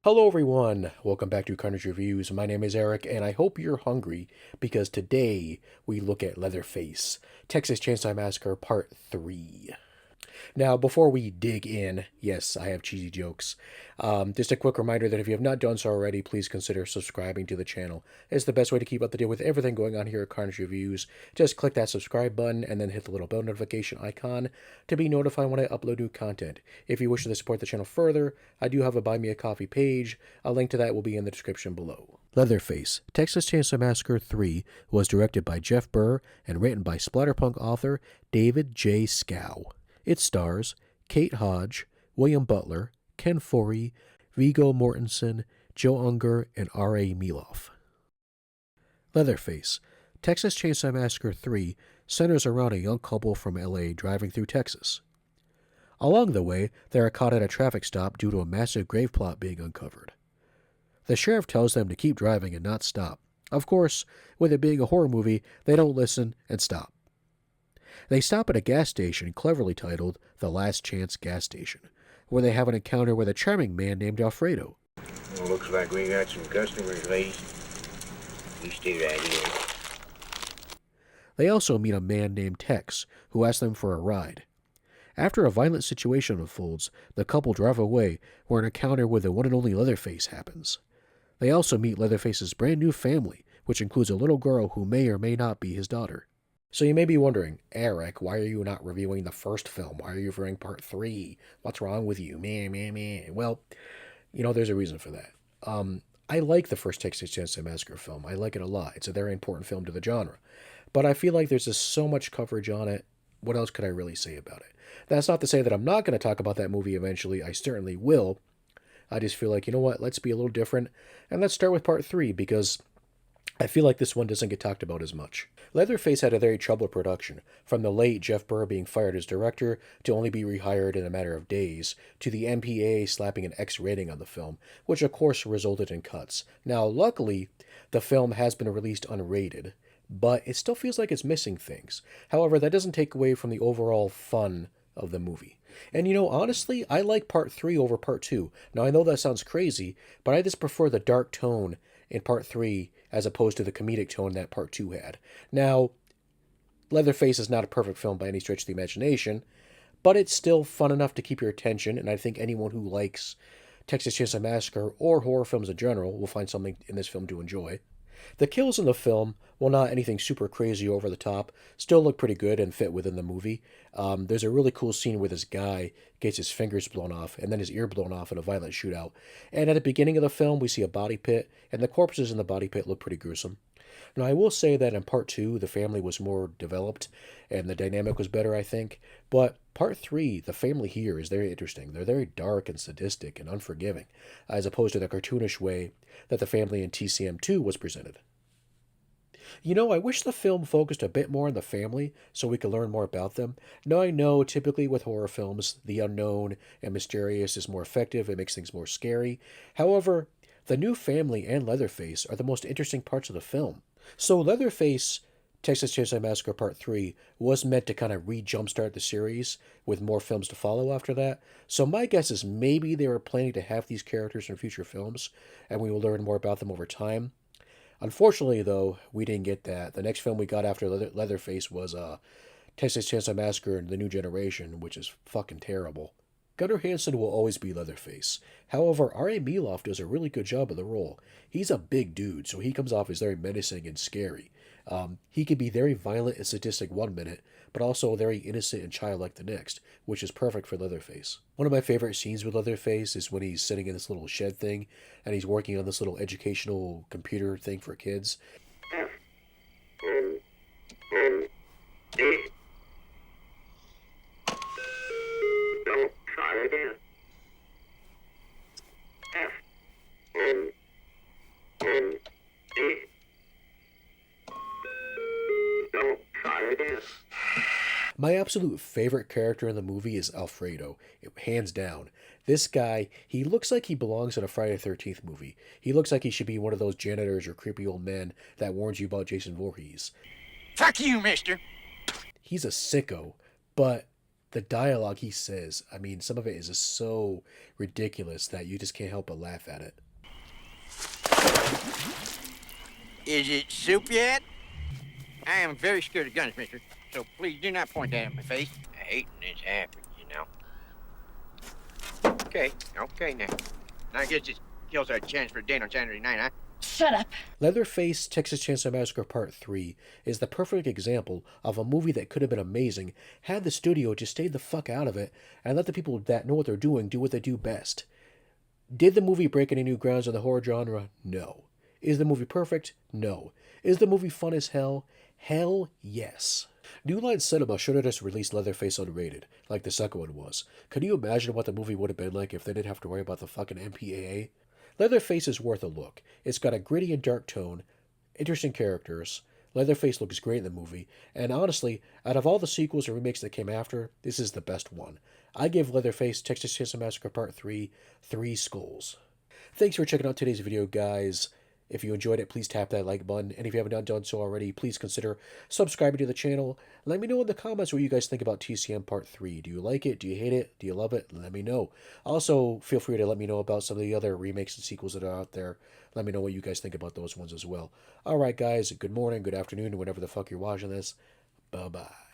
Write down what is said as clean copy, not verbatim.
Hello everyone, welcome back to Carnage Reviews. My name is Eric and I hope you're hungry because today we look at Leatherface, Texas Chainsaw Massacre Part 3. Now, before we dig in, yes, I have cheesy jokes. Just a quick reminder that if you have not done so already, please consider subscribing to the channel. It's the best way to keep up to date with everything going on here at Carnage Reviews. Just click that subscribe button and then hit the little bell notification icon to be notified when I upload new content. If you wish to support the channel further, I do have a Buy Me a Coffee page. A link to that will be in the description below. Leatherface, Texas Chainsaw Massacre 3 was directed by Jeff Burr and written by splatterpunk author David J. Scow. It stars Kate Hodge, William Butler, Ken Foree, Viggo Mortensen, Joe Unger, and R.A. Meeloff. Leatherface, Texas Chainsaw Massacre 3 centers around a young couple from L.A. driving through Texas. Along the way, they are caught at a traffic stop due to a massive grave plot being uncovered. The sheriff tells them to keep driving and not stop. Of course, with it being a horror movie, they don't listen and stop. They stop at a gas station cleverly titled The Last Chance Gas Station, where they have an encounter with a charming man named Alfredo. Well, looks like we got some customers, ladies. We stay right here. They also meet a man named Tex, who asks them for a ride. After a violent situation unfolds, the couple drive away, where an encounter with the one and only Leatherface happens. They also meet Leatherface's brand new family, which includes a little girl who may or may not be his daughter. So you may be wondering, Eric, why are you not reviewing the first film? Why are you reviewing part 3? What's wrong with you? Meh. Well, there's a reason for that. I like the first Texas Chainsaw Massacre film. I like it a lot. It's a very important film to the genre. But I feel like there's just so much coverage on it. What else could I really say about it? That's not to say that I'm not going to talk about that movie eventually. I certainly will. I just feel like, you know what? Let's be a little different. And let's start with part 3 because I feel like this one doesn't get talked about as much. Leatherface had a very troubled production, from the late Jeff Burr being fired as director to only be rehired in a matter of days, to the MPAA slapping an X rating on the film, which of course resulted in cuts. Now, luckily, the film has been released unrated, but it still feels like it's missing things. However, that doesn't take away from the overall fun of the movie. And honestly, I like part 3 over part 2. Now, I know that sounds crazy, but I just prefer the dark tone in part 3 as opposed to the comedic tone that part 2 had. Now, Leatherface is not a perfect film by any stretch of the imagination, but it's still fun enough to keep your attention, and I think anyone who likes Texas Chainsaw Massacre or horror films in general will find something in this film to enjoy. The kills in the film, while not anything super crazy over the top, still look pretty good and fit within the movie. There's a really cool scene where this guy gets his fingers blown off and then his ear blown off in a violent shootout. And at the beginning of the film, we see a body pit, and the corpses in the body pit look pretty gruesome. Now, I will say that in part 2, the family was more developed and the dynamic was better, I think. But part 3, the family here is very interesting. They're very dark and sadistic and unforgiving, as opposed to the cartoonish way that the family in TCM2 was presented. I wish the film focused a bit more on the family so we could learn more about them. Now, I know typically with horror films, the unknown and mysterious is more effective. It makes things more scary. However, the new family and Leatherface are the most interesting parts of the film. So Leatherface, Texas Chainsaw Massacre Part 3 was meant to kind of re-jumpstart the series with more films to follow after that. So my guess is maybe they were planning to have these characters in future films, and we will learn more about them over time. Unfortunately, though, we didn't get that. The next film we got after Leatherface was Texas Chainsaw Massacre and the New Generation, which is fucking terrible. Gunnar Hansen will always be Leatherface. However, R.A. Meeloff does a really good job of the role. He's a big dude, so he comes off as very menacing and scary. He can be very violent and sadistic one minute, but also very innocent and childlike the next, which is perfect for Leatherface. One of my favorite scenes with Leatherface is when he's sitting in this little shed thing, and he's working on this little educational computer thing for kids. My absolute favorite character in the movie is Alfredo, hands down. This guy, he looks like he belongs in a Friday the 13th movie. He looks like he should be one of those janitors or creepy old men that warns you about Jason Voorhees. Fuck you, mister. He's a sicko, but the dialogue he says, I mean, some of it is just so ridiculous that you just can't help but laugh at it. Is it soup yet? I am very scared of guns, mister, so please do not point that at my face. I hate when this happens, you know. Okay, now. Now I guess this kills our chance for a date on Saturday night, huh? Shut up. Leatherface, Texas Chainsaw Massacre Part 3 is the perfect example of a movie that could have been amazing had the studio just stayed the fuck out of it and let the people that know what they're doing do what they do best. Did the movie break any new grounds in the horror genre? No. Is the movie perfect? No. Is the movie fun as hell? Hell yes. New Line Cinema should have just released Leatherface unrated, like the second one was. Could you imagine what the movie would have been like if they didn't have to worry about the fucking MPAA? Leatherface is worth a look. It's got a gritty and dark tone, interesting characters. Leatherface looks great in the movie, and honestly, out of all the sequels and remakes that came after, this is the best one. I give Leatherface Texas Chainsaw Massacre Part 3 3 skulls. Thanks for checking out today's video, guys. If you enjoyed it, please tap that like button. And if you haven't done so already, please consider subscribing to the channel. Let me know in the comments what you guys think about TCM Part 3. Do you like it? Do you hate it? Do you love it? Let me know. Also, feel free to let me know about some of the other remakes and sequels that are out there. Let me know what you guys think about those ones as well. Alright, guys. Good morning, good afternoon, whenever the fuck you're watching this. Bye-bye.